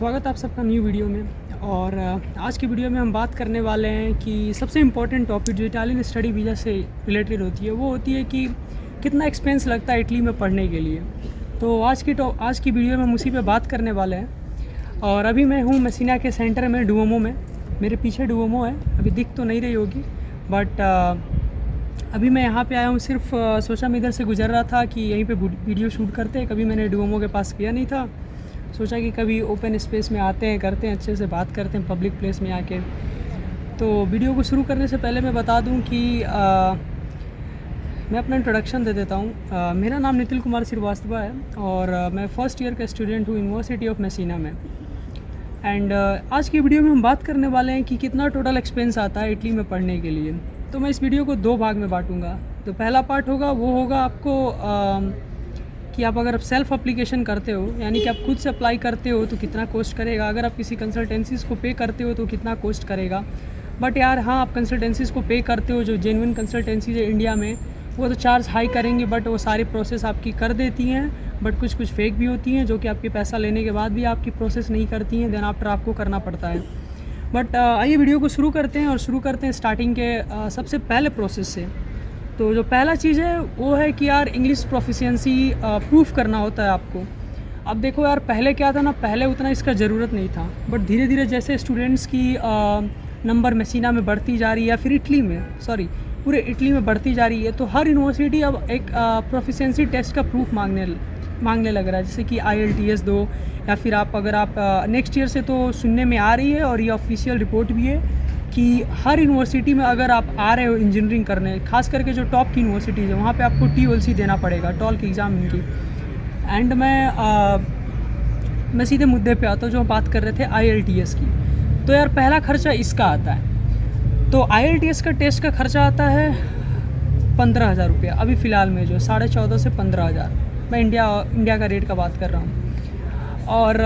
स्वागत है आप सबका न्यू वीडियो में। और आज की वीडियो में हम बात करने वाले हैं कि सबसे इम्पोर्टेंट टॉपिक जो इटालियन स्टडी वीज़ा से रिलेटेड होती है वो होती है कि कितना एक्सपेंस लगता है इटली में पढ़ने के लिए। तो आज की वीडियो में हम उसी पे बात करने वाले हैं। और अभी मैं हूँ मेसिना के सेंटर में, डुओमो में। मेरे पीछे डुओमो है, अभी दिख तो नहीं रही होगी, बट अभी मैं यहाँ पे आया हूँ। सिर्फ सोचा मैं इधर से गुजर रहा था कि यहीं पे वीडियो शूट करते हैं। कभी मैंने डुओमो के पास किया नहीं था, सोचा कि कभी ओपन स्पेस में आते हैं, करते हैं, अच्छे से बात करते हैं पब्लिक प्लेस में आके। तो वीडियो को शुरू करने से पहले मैं बता दूं कि मैं अपना इंट्रोडक्शन दे देता हूं। मेरा नाम नितिल कुमार श्रीवास्तव है और मैं फ़र्स्ट ईयर का स्टूडेंट हूं यूनिवर्सिटी ऑफ मेसिना में। एंड आज की वीडियो में हम बात करने वाले हैं कि कितना टोटल एक्सपेंस आता है इटली में पढ़ने के लिए। तो मैं इस वीडियो को दो भाग में बांटूँगा। तो पहला पार्ट होगा वो होगा आपको कि आप अगर सेल्फ़ एप्लीकेशन करते हो, यानी कि आप खुद से अप्लाई करते हो तो कितना कॉस्ट करेगा, अगर आप किसी कंसल्टेंसीज़ को पे करते हो तो कितना कॉस्ट करेगा। बट यार हाँ, आप कंसल्टेंसीज़ को पे करते हो, जो जेन्युइन कंसल्टेंसीज है इंडिया में, वो तो चार्ज हाई करेंगी, बट वो सारी प्रोसेस आपकी कर देती हैं। बट कुछ फेक भी होती हैं जो कि आपके पैसा लेने के बाद भी आपकी प्रोसेस नहीं करती हैं, देन आफ्टर आपको करना पड़ता है। बट आइए वीडियो को शुरू करते हैं, और शुरू करते हैं स्टार्टिंग के सबसे पहले प्रोसेस से। तो जो पहला चीज़ है वो है कि यार इंग्लिश प्रोफिशिएंसी प्रूफ करना होता है आपको। अब देखो यार, पहले क्या था ना, पहले उतना इसका ज़रूरत नहीं था, बट धीरे धीरे जैसे स्टूडेंट्स की नंबर मेसिना में बढ़ती जा रही है, या फिर इटली में, पूरे इटली में बढ़ती जा रही है, तो हर यूनिवर्सिटी अब एक प्रोफिशिएंसी टेस्ट का प्रूफ मांगने लग रहा है। जैसे कि IELTS दो, या फिर अगर आप नेक्स्ट ईयर से तो सुनने में आ रही है, और ये ऑफिशियल रिपोर्ट भी है कि हर यूनिवर्सिटी में अगर आप आ रहे हो इंजीनियरिंग करने, खास करके जो टॉप की यूनिवर्सिटीज़ है, वहाँ पे आपको TOLC देना पड़ेगा, टॉल्क एग्ज़ाम इनकी। एंड मैं सीधे मुद्दे पे आता हूँ, जो बात कर रहे थे IELTS की। तो यार पहला खर्चा इसका आता है। तो IELTS का टेस्ट का खर्चा आता है 15,000 रुपया, अभी फ़िलहाल में जो 14,500 से 15,000, मैं इंडिया का रेट का बात कर रहा हूँ। और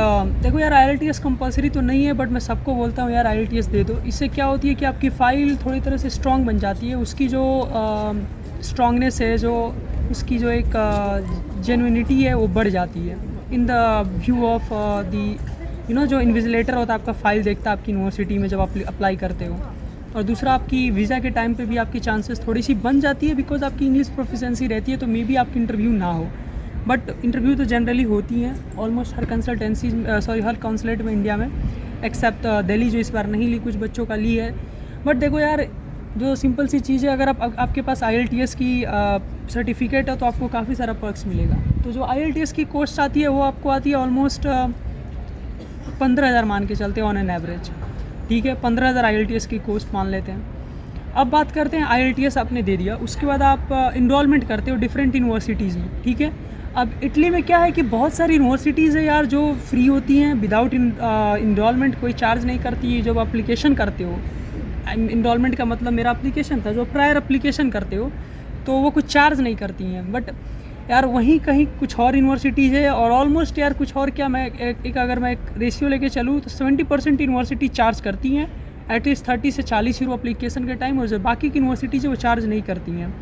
देखो यार, IELTS कंपलसरी तो नहीं है, बट मैं सबको बोलता हूँ यार IELTS दे दो। इससे क्या होती है कि आपकी फ़ाइल थोड़ी तरह से स्ट्रॉन्ग बन जाती है, उसकी जो स्ट्रॉन्गनेस है, जो उसकी जो एक जेन्युइनिटी है, वो बढ़ जाती है इन द व्यू ऑफ जो इन्विजिलेटर होता है आपका, फ़ाइल देखता है आपकी यूनिवर्सिटी में जब आप अप्लाई करते हो। और दूसरा, आपकी वीज़ा के टाइम पे भी आपकी चांसेस थोड़ी सी बन जाती है, बिकॉज आपकी इंग्लिश प्रोफिशिएंसी रहती है, तो मे बी आपकी इंटरव्यू ना हो। बट इंटरव्यू तो जनरली होती हैं ऑलमोस्ट हर हर कॉन्सुलेट में इंडिया में, एक्सेप्ट दिल्ली जो इस बार नहीं ली, कुछ बच्चों का ली है। बट देखो यार, जो सिंपल सी चीज़ है, अगर आपके पास IELTS की सर्टिफिकेट है तो आपको काफ़ी सारा पर्क्स मिलेगा। तो जो IELTS की कॉस्ट आती है वो आपको आती है ऑलमोस्ट 15,000 मान के चलते हैं ऑन एन एवरेज। ठीक है, 15,000 IELTS की कॉस्ट मान लेते हैं। अब बात करते हैं, IELTS आपने दे दिया, उसके बाद आप इनरोलमेंट करते हो डिफरेंट यूनिवर्सिटीज़ में। ठीक है, अब इटली में क्या है कि बहुत सारी यूनिवर्सिटीज़ है यार जो फ्री होती हैं, विदाउट इनरोलमेंट, कोई चार्ज नहीं करती है। जब एप्लीकेशन करते हो, इनरोलमेंट का मतलब मेरा एप्लीकेशन था, जो प्रायर एप्लीकेशन करते हो तो वो कुछ चार्ज नहीं करती हैं। बट यार वहीं कहीं कुछ और यूनिवर्सिटीज़ है, और ऑलमोस्ट यार कुछ और क्या, मैं अगर मैं एक रेशियो लेके चलूँ तो 70% यूनिवर्सिटी चार्ज करती हैं, एटलीस्ट 30 से 40 यूरो एप्लीकेशन के टाइम, और जो बाकी की यूनिवर्सिटीज़ है वो चार्ज नहीं करती हैं।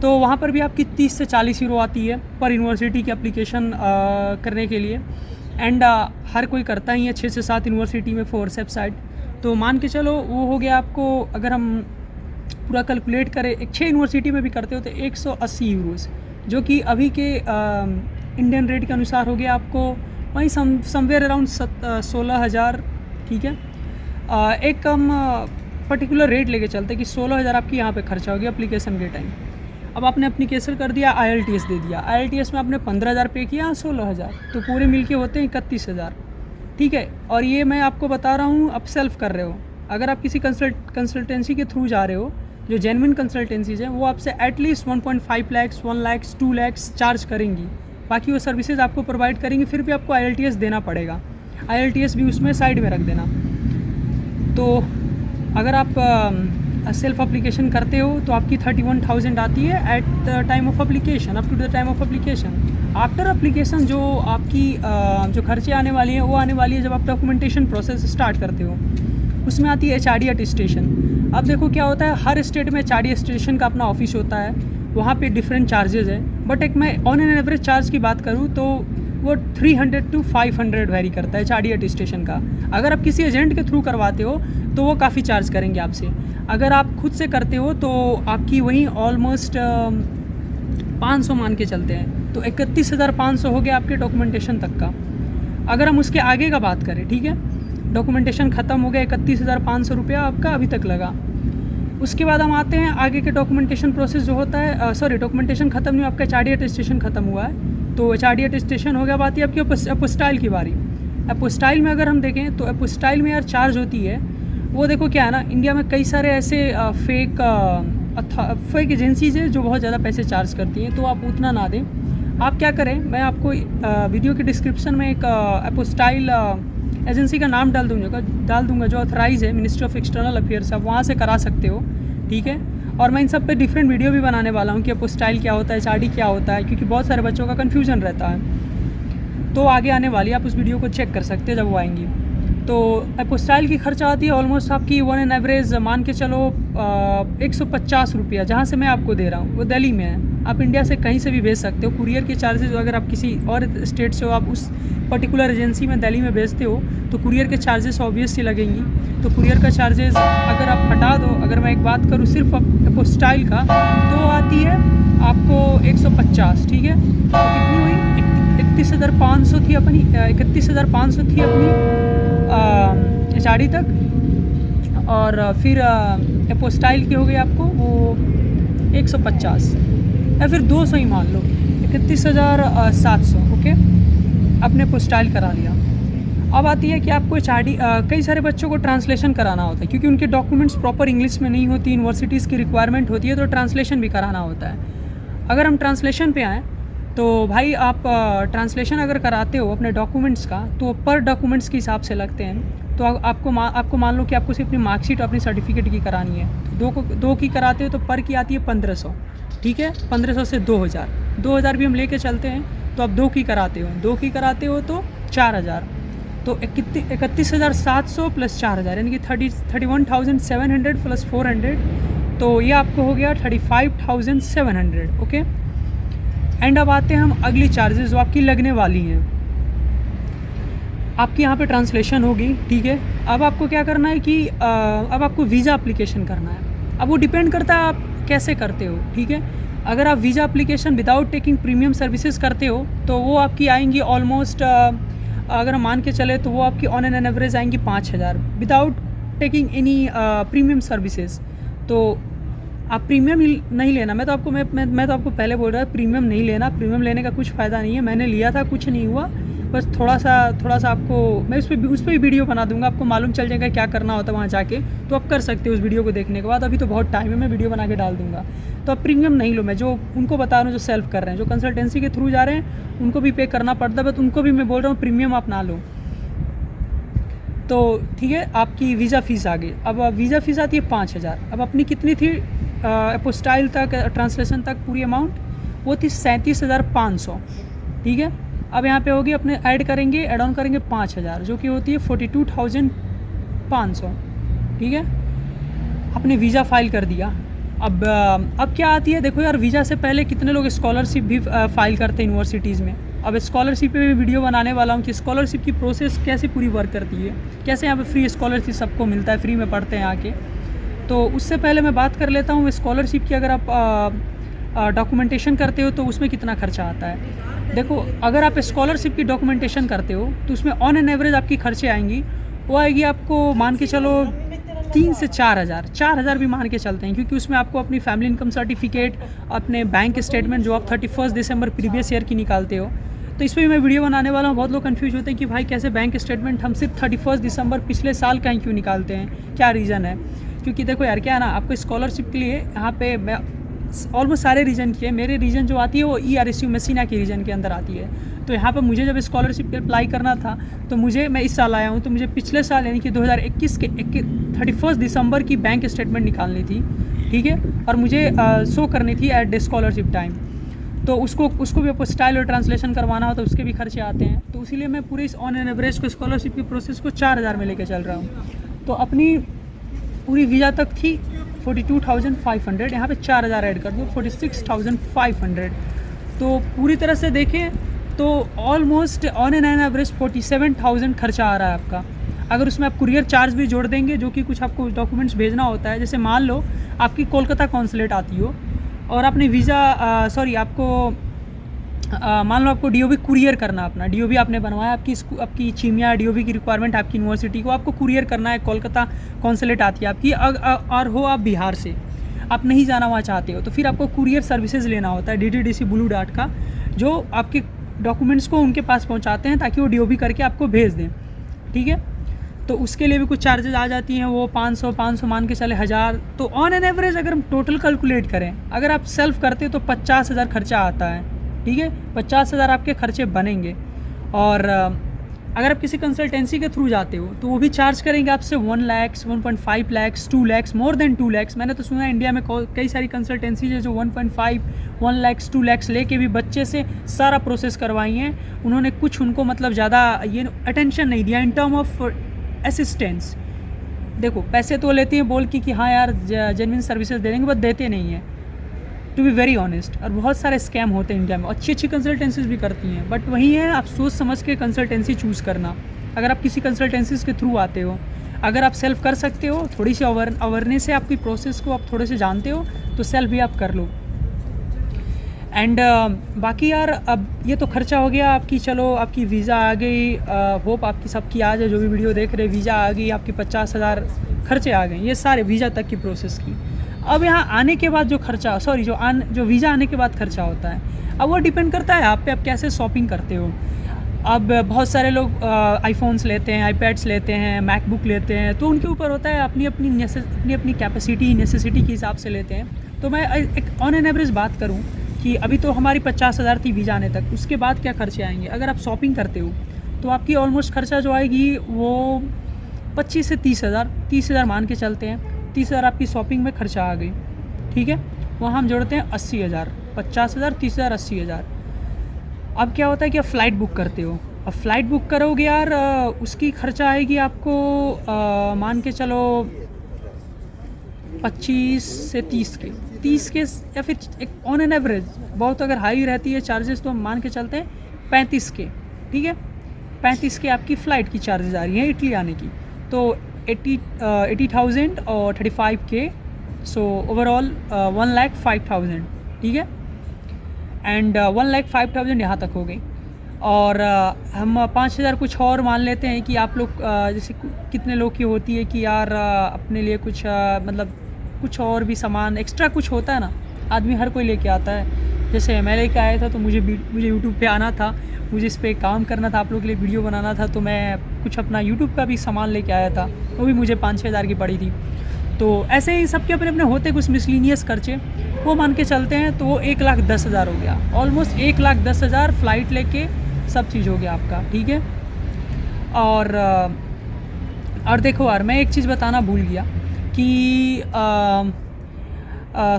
तो वहाँ पर भी आपकी 30 से 40 यूरो आती है पर यूनिवर्सिटी की एप्लीकेशन करने के लिए। एंड हर कोई करता ही है, 6 से 7 यूनिवर्सिटी में फोरसेप साइड। तो मान के चलो वो हो गया आपको, अगर हम पूरा कैलकुलेट करें, 6 यूनिवर्सिटी में भी करते हो तो 180 यूरोज़, जो कि अभी के इंडियन रेट के अनुसार हो गया आपको वहीं समवेयर अराउंड 16,000। ठीक है, एक हम पर्टिकुलर रेट लेके चलते कि 16,000 आपकी यहाँ पे खर्चा हो गया एप्लीकेशन के टाइम। अब आपने एप्लीकेशन कर दिया, IELTS दे दिया, IELTS में आपने 15,000 पे किया, 16,000, तो पूरे मिलके होते हैं 31,000। ठीक है, और ये मैं आपको बता रहा हूँ, आप सेल्फ कर रहे हो। अगर आप किसी कंसल्टेंसी के थ्रू जा रहे हो, जो जेन्युइन कंसल्टेंसीज हैं, वो आपसे एटलीस्ट 1.5 लाख, 1 लाख, 2 लाख चार्ज करेंगी। बाकी वो सर्विसेज आपको प्रोवाइड करेंगी, फिर भी आपको IELTS देना पड़ेगा। IELTS भी उसमें साइड में रख देना। तो अगर आप सेल्फ एप्लीकेशन करते हो तो आपकी 31,000 आती है at the time of application, up to the time of application. After application जो आपकी जो खर्चे आने वाली हैं वो आने वाली है जब आप डॉक्यूमेंटेशन प्रोसेस स्टार्ट करते हो, उसमें आती है HRD अटेस्टेशन। अब देखो क्या होता है, हर स्टेट में HRD अटेस्टेशन का अपना ऑफिस होता है, वहाँ पे डिफरेंट चार्जेस है। बट एक मैं ऑन एन एवरेज चार्ज की बात करूँ तो वो 300 to 500 वेरी करता है HRD अटेस्टेशन का। अगर आप किसी एजेंट के थ्रू करवाते हो तो वो काफ़ी चार्ज करेंगे आपसे। अगर आप खुद से करते हो तो आपकी वही ऑलमोस्ट 500 मान के चलते हैं, तो 31,500 हो गया आपके डॉक्यूमेंटेशन तक का। अगर हम उसके आगे का बात करें, ठीक है, डॉक्यूमेंटेशन ख़त्म हो गया, 31,500 रुपया आपका अभी तक लगा। उसके बाद हम आते हैं आगे के डॉक्यूमेंटेशन प्रोसेस जो होता है, सॉरी डॉक्यूमेंटेशन ख़त्म नहीं, आपका HRD अटेस्टेशन ख़त्म हुआ है, तो HRD अटेस्टेशन हो गया। बात है आपकी अपोस्टाइल की बारी। अपोस्टाइल में अगर हम देखें तो अपोस्टाइल में यार चार्ज होती है, वो देखो क्या है ना, इंडिया में कई सारे ऐसे फेक एजेंसीज़ है जो बहुत ज़्यादा पैसे चार्ज करती हैं, तो आप उतना ना दें। आप क्या करें, मैं आपको वीडियो के डिस्क्रिप्शन में एक अपोस्टाइल एजेंसी का नाम डाल दूंगा जो ऑथराइज है मिनिस्ट्री ऑफ एक्सटर्नल अफेयर्स, आप वहाँ से करा सकते हो, ठीक है। और मैं इन सब पे डिफरेंट वीडियो भी बनाने वाला हूँ कि अपोस्टाइल क्या होता है, HRD क्या होता है, क्योंकि बहुत सारे बच्चों का कन्फ्यूजन रहता है। तो आगे आने वाली आप उस वीडियो को चेक कर सकते हैं जब वो आएंगी। तो अपोस्टाइल की खर्चा आती है ऑलमोस्ट आपकी वन एन एवरेज मान के चलो 150 रुपया, जहाँ से मैं आपको दे रहा हूँ वो दिल्ली में है। आप इंडिया से कहीं से भी भेज सकते हो। कुरियर के चार्जेस अगर आप किसी और स्टेट से हो, आप उस पर्टिकुलर एजेंसी में दिल्ली में भेजते हो तो कुरियर के चार्जेस ऑब्वियसली लगेंगी। तो कुरियर का चार्जेस अगर आप हटा दो, अगर मैं एक बात करूँ सिर्फ अपोस्टाइल का, तो आती है आपको 150, ठीक है। तो कितनी हुई, 31,500 थी अपनी, 31,500 थी अपनी HRD तक, और फिर अपोस्टाइल की हो गई आपको वो 150 या फिर 200 ही मान लो, 31,700, ओके, अपने पोस्टाइल करा लिया। अब आती है कि आपको HRD कई सारे बच्चों को ट्रांसलेशन कराना होता है, क्योंकि उनके डॉक्यूमेंट्स प्रॉपर इंग्लिश में नहीं होती, यूनिवर्सिटीज़ की रिक्वायरमेंट होती है, तो ट्रांसलेशन भी कराना होता है। अगर हम ट्रांसलेशन पे आएँ तो भाई आप ट्रांसलेशन अगर कराते हो अपने डॉक्यूमेंट्स का, तो पर डॉक्यूमेंट्स के हिसाब से लगते हैं। तो आपको मान लो कि आपको सिर्फ अपनी मार्कशीट और अपनी सर्टिफिकेट की करानी है, तो दो की कराते हो तो पर की आती है 1500, ठीक है। 1500 से 2000 भी हम लेके चलते हैं, तो आप 2 की कराते हो तो 4000, तो 31,700 प्लस 4000 यानी कि 31,700 प्लस 400, तो ये आपको हो गया 35,700, ओके। एंड अब आते हैं हम अगली चार्जेस जो आपकी लगने वाली हैं। आपकी यहाँ पे ट्रांसलेशन होगी, ठीक है। अब आपको क्या करना है कि अब आपको वीज़ा एप्लीकेशन करना है। अब वो डिपेंड करता है आप कैसे करते हो, ठीक है। अगर आप visa application without taking premium services करते हो तो वो आपकी आएंगी ऑलमोस्ट, अगर हम मान के चले तो वो आपकी ऑन एन एवरेज आएंगी 5,000 without taking any premium services. तो आप प्रीमियम ही नहीं लेना, मैं तो आपको पहले बोल रहा था प्रीमियम नहीं लेना, प्रीमियम लेने का कुछ फ़ायदा नहीं है। मैंने लिया था, कुछ नहीं हुआ, बस थोड़ा सा आपको मैं उस पर भी वीडियो बना दूंगा, आपको मालूम चल जाएगा क्या करना होता है वहाँ जाके, तो आप कर सकते हो उस वीडियो को देखने के बाद। अभी तो बहुत टाइम है, मैं वीडियो बना के डाल दूंगा। तो आप प्रीमियम नहीं लो, मैं जो उनको बता रहा हूँ जो सेल्फ कर रहे हैं, जो कंसल्टेंसी के थ्रू जा रहे हैं, उनको भी पे करना पड़ता है, बट उनको भी मैं बोल रहा हूँ प्रीमियम आप ना लो। तो ठीक है, आपकी वीज़ा फ़ीस आ गई। अब वीज़ा फ़ीस आती है 5,000। अब अपनी कितनी थी अपोस्टाइल तक, ट्रांसलेशन तक पूरी अमाउंट वो थी 37,500, ठीक है। अब यहाँ पे होगी अपने ऐड ऑन करेंगे 5,000, जो कि होती है 42,500, ठीक है। अपने वीज़ा फाइल कर दिया। अब क्या आती है, देखो यार, वीज़ा से पहले कितने लोग स्कॉलरशिप भी फाइल करते हैं यूनिवर्सिटीज़ में। अब स्कॉलरशिप पे भी वीडियो बनाने वाला हूँ कि स्कॉलरशिप की प्रोसेस कैसे पूरी वर्क करती है, कैसे यहाँ पे फ्री स्कॉलरशिप सबको मिलता है, फ्री में पढ़ते हैं आके। तो उससे पहले मैं बात कर लेता हूँ स्कॉलरशिप की। अगर आप डॉक्यूमेंटेशन करते हो तो उसमें कितना खर्चा आता है। देखो, अगर आप स्कॉलरशिप की डॉक्यूमेंटेशन करते हो तो उसमें ऑन एन एवरेज आपकी खर्चे आएंगी, वो आएगी आपको मान के चलो 3 से 4,000 भी मान के चलते हैं, क्योंकि उसमें आपको अपनी फैमिली इनकम सर्टिफिकेट, अपने बैंक स्टेटमेंट जो आप 31 दिसंबर प्रीवियस ईयर की निकालते हो, तो इस पर भी मैं वीडियो बनाने वाला हूँ। बहुत लोग कंफ्यूज होते हैं कि भाई कैसे बैंक स्टेटमेंट हम सिर्फ 31 दिसंबर पिछले साल का ही क्यों निकालते हैं, क्या रीज़न है। क्योंकि देखो यार, क्या है ना, आपको स्कॉलरशिप के लिए यहाँ पे मैं ऑलमोस्ट सारे रीजन की है, मेरे रीजन जो आती है वो ERSU मेसिना के रीजन के अंदर आती है। तो यहाँ पर मुझे जब स्कॉलरशिप पे अप्लाई करना था तो मैं इस साल आया हूँ, तो मुझे पिछले साल यानी कि 2021 के 31 दिसंबर की बैंक स्टेटमेंट निकालनी थी, ठीक है, और मुझे शो करनी थी एट स्कॉलरशिप टाइम। तो उसको भी अपोस्टाइल और ट्रांसलेशन करवाना हो तो उसके भी खर्चे आते हैं। तो इसीलिए मैं पूरे इस ऑन एन एवरेज को स्कॉलरशिप की प्रोसेस को 4,000 में लेके चल रहा हूँ। तो अपनी पूरी वीज़ा तक थी 42,500, यहाँ पे 4,000 ऐड कर दो 46,500। तो पूरी तरह से देखें तो ऑलमोस्ट ऑन एन एवरेज 47,000 खर्चा आ रहा है आपका। अगर उसमें आप कुरियर चार्ज भी जोड़ देंगे, जो कि कुछ आपको डॉक्यूमेंट्स भेजना होता है, जैसे मान लो आपकी कोलकाता कॉन्सुलेट आती हो और आपने वीज़ा आपको मान लो आपको डीओबी कुरियर करना, अपना डीओबी आपने बनवाया, आपकी चीमिया डीओबी की रिक्वायरमेंट आपकी यूनिवर्सिटी को आपको कुरियर करना है, कोलकाता कॉन्सुलेट आती है आपकी, और हो आप बिहार से, आप नहीं जाना वहाँ चाहते हो, तो फिर आपको कुरियर सर्विसेज लेना होता है DTDC ब्लू डार्ट का, जो आपके डॉक्यूमेंट्स को उनके पास पहुँचाते हैं ताकि वो डीओबी करके आपको भेज दें, ठीक है। तो उसके लिए भी कुछ चार्जेस आ जाती हैं, वो 500 मान के चले 1000। तो ऑन एन एवरेज अगर हम टोटल कैलकुलेट करें, अगर आप सेल्फ करते तो 50,000 खर्चा आता है, ठीक है। 50,000 आपके खर्चे बनेंगे। और अगर आप किसी कंसल्टेंसी के थ्रू जाते हो तो वो भी चार्ज करेंगे आपसे 1 लाख, 1.5 लाख, 2 लाख, मोर देन 2 लाख। मैंने तो सुना है इंडिया में कई सारी कंसल्टेंसी है जो 1.5, 1 लाख, 2 लाख लेके भी बच्चे से सारा प्रोसेस करवाई हैं। उन्होंने कुछ उनको मतलब ज़्यादा ये अटेंशन नहीं दिया इन टर्म ऑफ असिस्टेंस। देखो पैसे तो लेती हैं बोल के कि हाँ यार जेन्युइन सर्विसेज दे देंगे, बट देते नहीं हैं, टू बी वेरी ऑनेस्ट। और बहुत सारे स्कैम होते हैं इंडिया में, अच्छी अच्छी कंसल्टेंसीज भी करती हैं, बट वही है आप सोच समझ के कंसल्टेंसी चूज़ करना। अगर आप किसी कंसल्टेंसीज के थ्रू आते हो, अगर आप सेल्फ कर सकते हो, थोड़ी सी अवेयरनेस है आपकी प्रोसेस को, आप थोड़े से जानते हो, तो सेल्फ भी आप कर लो। एंड बाकी यार अब ये तो खर्चा हो गया आपकी, चलो आपकी वीज़ा आ गई, होप आपकी सबकी आ जाए, जो भी वीडियो देख रहे, वीज़ा आ गई, आपकी 50,000 खर्चे आ गए, ये सारे वीज़ा तक की प्रोसेस की। अब यहाँ आने के बाद जो खर्चा, जो वीज़ा आने के बाद खर्चा होता है, अब वो डिपेंड करता है आप पे, आप कैसे शॉपिंग करते हो। अब बहुत सारे लोग आईफोन्स लेते हैं, आईपैड्स लेते हैं, मैकबुक लेते हैं, तो उनके ऊपर होता है, अपनी अपनी कैपेसिटी नेसेसिटी के हिसाब से लेते हैं। तो मैं एक ऑन एन एवरेज बात करूँ कि अभी तो हमारी 50,000 थी वीज़ा आने तक, उसके बाद क्या खर्चे आएंगे। अगर आप शॉपिंग करते हो तो आपकी ऑलमोस्ट खर्चा जो आएगी वो 25 से 30,000 मान के चलते हैं। 30,000 आपकी शॉपिंग में खर्चा आ गई, ठीक है। वहाँ हम जोड़ते हैं 80,000, 50,000, 30,000, 80,000। अब क्या होता है कि आप फ़्लाइट बुक करते हो, अब फ़्लाइट बुक करोगे यार, उसकी खर्चा आएगी आपको मान के चलो 25 से 30 के, या फिर एक ऑन एन एवरेज बहुत अगर हाई रहती है चार्जेस तो हम मान के चलते हैं 35 के, ठीक है। 35 के आपकी फ़्लाइट की चार्जेस आ रही हैं इटली आने की, तो 80,000 और 35 के, सो ओवरऑल 1,05,000, ठीक है। एंड 1,05,000 यहाँ तक हो गई। और हम 5,000 कुछ और मान लेते हैं कि आप लोग जैसे कितने लोग की होती है कि यार अपने लिए कुछ मतलब कुछ और भी सामान एक्स्ट्रा कुछ होता है ना, आदमी हर कोई लेके आता है। जैसे मैं लेके आया था तो मुझे यूट्यूब पे आना था, मुझे इस पे काम करना था, आप लोगों के लिए वीडियो बनाना था, तो मैं कुछ अपना यूट्यूब का भी सामान लेके आया था, वो भी मुझे 5-6 हज़ार की पड़ी थी। तो ऐसे ही सबके अपने अपने होते कुछ मिसलिनियस खर्चे, वो मान के चलते हैं, तो वो 1,10,000 हो गया। ऑलमोस्ट 1,10,000 फ़्लाइट लेके सब चीज़ हो गया आपका, ठीक है। और देखो यार मैं एक चीज़ बताना भूल गया कि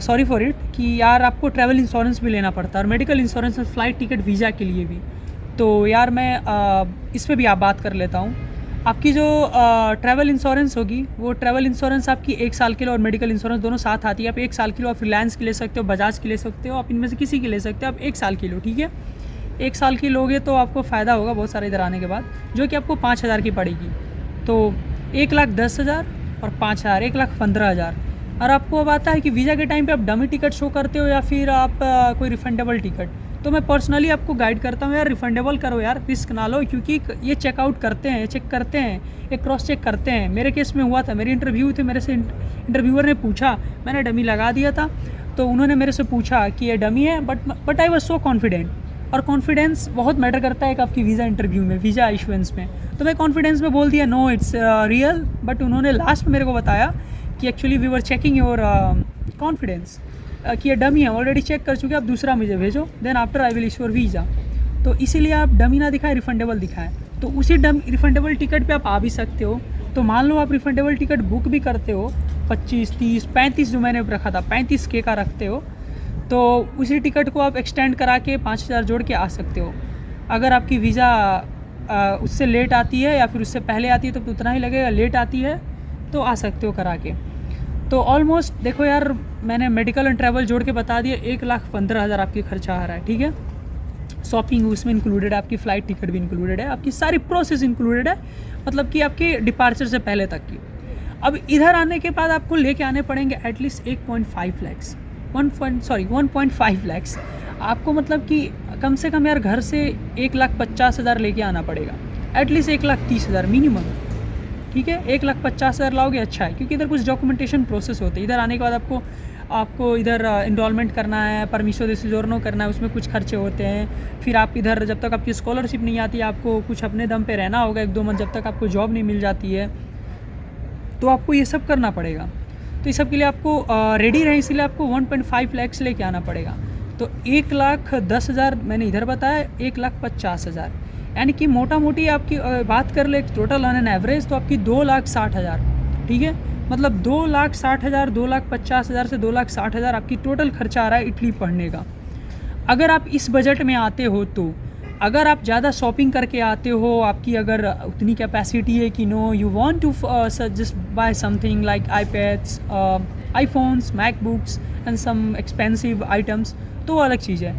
सॉरी फॉर इट, कि यार आपको ट्रैवल इंश्योरेंस भी लेना पड़ता है, और medical insurance, flight ticket, visa के लिए भी। तो यार मैं इस पे भी आप बात कर लेता हूँ। आपकी जो ट्रैवल इंश्योरेंस होगी, वो ट्रैवल इंश्योरेंस आपकी 1 साल के लिए और मेडिकल इंश्योरेंस दोनों साथ आती है। आप 1 साल के लिए आप रिलायंस की ले सकते हो, बजाज की ले सकते हो, आप इनमें से किसी की ले सकते हो। आप 1 साल की लो, ठीक है। 1 साल की लोगे तो आपको फ़ायदा होगा बहुत सारे इधर आने के बाद, जो कि आपको 5,000 की पड़ेगी। तो 1,10,000 और 5,000, 1,15,000। और आपको अब आता है कि वीज़ा के टाइम पे आप डमी टिकट शो करते हो या फिर आप कोई रिफंडेबल टिकट। तो मैं पर्सनली आपको गाइड करता हूँ यार, रिफंडेबल करो यार, रिस्क ना लो, क्योंकि ये चेकआउट करते हैं, चेक करते हैं, ये क्रॉस चेक करते हैं। मेरे केस में हुआ था, मेरी इंटरव्यू थे, मेरे से इंटरव्यूअर ने पूछा, मैंने डमी लगा दिया था, तो उन्होंने मेरे से पूछा कि ये डमी है, but I was so confident. और कॉन्फिडेंस बहुत मैटर करता है कि आपकी वीज़ा इंटरव्यू में, वीज़ा इशुएंस में। तो मैं कॉन्फिडेंस में बोल दिया नो इट्स रियल, बट उन्होंने लास्ट में मेरे को बताया कि actually we were checking your confidence, कि ये डमी है, ऑलरेडी चेक कर चुके, आप दूसरा मुझे भेजो, then after I will issue your visa. तो इसीलिए आप डमी ना दिखाएं, रिफंडेबल दिखाएं। तो उसी रिफंडेबल टिकट पे आप आ भी सकते हो। तो मान लो आप रिफंडेबल टिकट बुक भी करते हो, 25, 30, 35 जो मैंने रखा था, 35K का रखते हो, तो उसी टिकट को आप एक्सटेंड करा के 5,000 जोड़ के आ सकते हो। अगर आपकी वीज़ा उससे लेट आती है या फिर उससे पहले आती है तो उतना ही लगेगा, लेट आती है तो आ सकते हो करा के। तो ऑलमोस्ट देखो यार, मैंने मेडिकल एंड ट्रैवल जोड़ के बता दिया, 1,15,000 आपकी खर्चा आ रहा है, ठीक है। शॉपिंग उसमें इंक्लूडेड है, आपकी फ़्लाइट टिकट भी इंक्लूडेड है, आपकी सारी प्रोसेस इंक्लूडेड है, मतलब कि आपके डिपार्चर से पहले तक की। अब इधर आने के बाद आपको लेके आने पड़ेंगे एटलीस्ट 1.5 लैक्स 1.5 लैक्स आपको, मतलब कि कम से कम यार घर से 1,50,000 लेके आना पड़ेगा, एटलीस्ट 1,30,000 मिनिमम, ठीक है। 1,50,000 लाओगे अच्छा है, क्योंकि इधर कुछ डॉक्यूमेंटेशन प्रोसेस होते हैं। इधर आने के बाद आपको इधर इनरोलमेंट करना है, परमिशो दे सोजोर्नो करना है, उसमें कुछ खर्चे होते हैं। फिर आप इधर जब तक आपकी स्कॉलरशिप नहीं आती, आपको कुछ अपने दम पे रहना होगा 1-2 मंथ, जब तक आपको जॉब नहीं मिल जाती है, तो आपको ये सब करना पड़ेगा। तो इस सब के लिए आपको रेडी रहें, इसीलिए आपको 1.5 लैक्स लेके आना पड़ेगा। तो 1,10,000 मैंने इधर बताया, 1,50,000, यानी कि मोटा मोटी आपकी बात कर ले टोटल ऑन एन एवरेज, तो आपकी 2,60,000, ठीक है। मतलब 2,60,000, 2,50,000 से 2,60,000 आपकी टोटल खर्चा आ रहा है इटली पढ़ने का। अगर आप इस बजट में आते हो तो, अगर आप ज़्यादा शॉपिंग करके आते हो, आपकी अगर उतनी कैपेसिटी है कि no you want to just buy something like iPads, iPhones, MacBooks and some expensive items, तो वो अलग चीज़ है।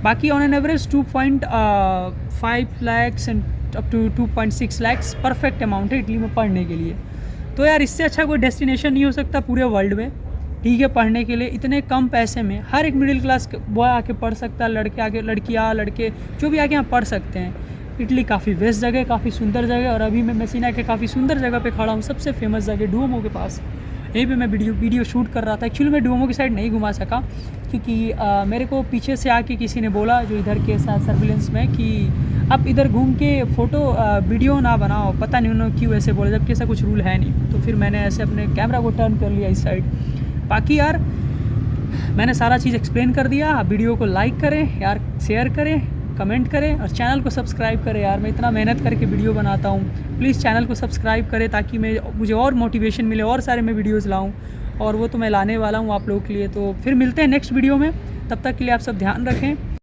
बाकी on an average 2.5 lakhs and up to 2.6 lakhs perfect amount है इटली में पढ़ने के लिए। तो यार इससे अच्छा कोई डेस्टिनेशन नहीं हो सकता पूरे वर्ल्ड में, ठीक है। पढ़ने के लिए इतने कम पैसे में हर एक मिडिल क्लास बॉय आके पढ़ सकता है, लड़के आके, लड़कियाँ, लड़के जो भी आके यहाँ पढ़ सकते हैं। इटली काफ़ी बेस्ट जगह है, काफ़ी सुंदर जगह है, और अभी मैं मेसिना के काफ़ी सुंदर जगह पे खड़ा हूँ, सबसे फेमस जगह डुओमो के पास। यहीं पे मैं वीडियो शूट कर रहा था। एक्चुअली मैं डुओमो की साइड नहीं घुमा सका, क्योंकि मेरे को पीछे से आके किसी ने बोला, जो इधर के साथ सर्विलेंस में, कि आप इधर घूम के फ़ोटो वीडियो ना बनाओ, पता नहीं उन्होंने क्यों ऐसे बोला, जबकि ऐसा कुछ रूल है नहीं। तो फिर मैंने ऐसे अपने कैमरा को टर्न कर लिया इस साइड। बाकी यार मैंने सारा चीज़ एक्सप्लेन कर दिया। आप वीडियो को लाइक करें यार, शेयर करें, कमेंट करें, और चैनल को सब्सक्राइब करें यार। मैं इतना मेहनत करके वीडियो बनाता हूँ, प्लीज़ चैनल को सब्सक्राइब करें, ताकि मुझे और मोटिवेशन मिले, और सारे मैं वीडियोज़ लाऊँ, और वो तो मैं लाने वाला हूँ आप लोगों के लिए। तो फिर मिलते हैं नेक्स्ट वीडियो में, तब तक के लिए आप सब ध्यान रखें।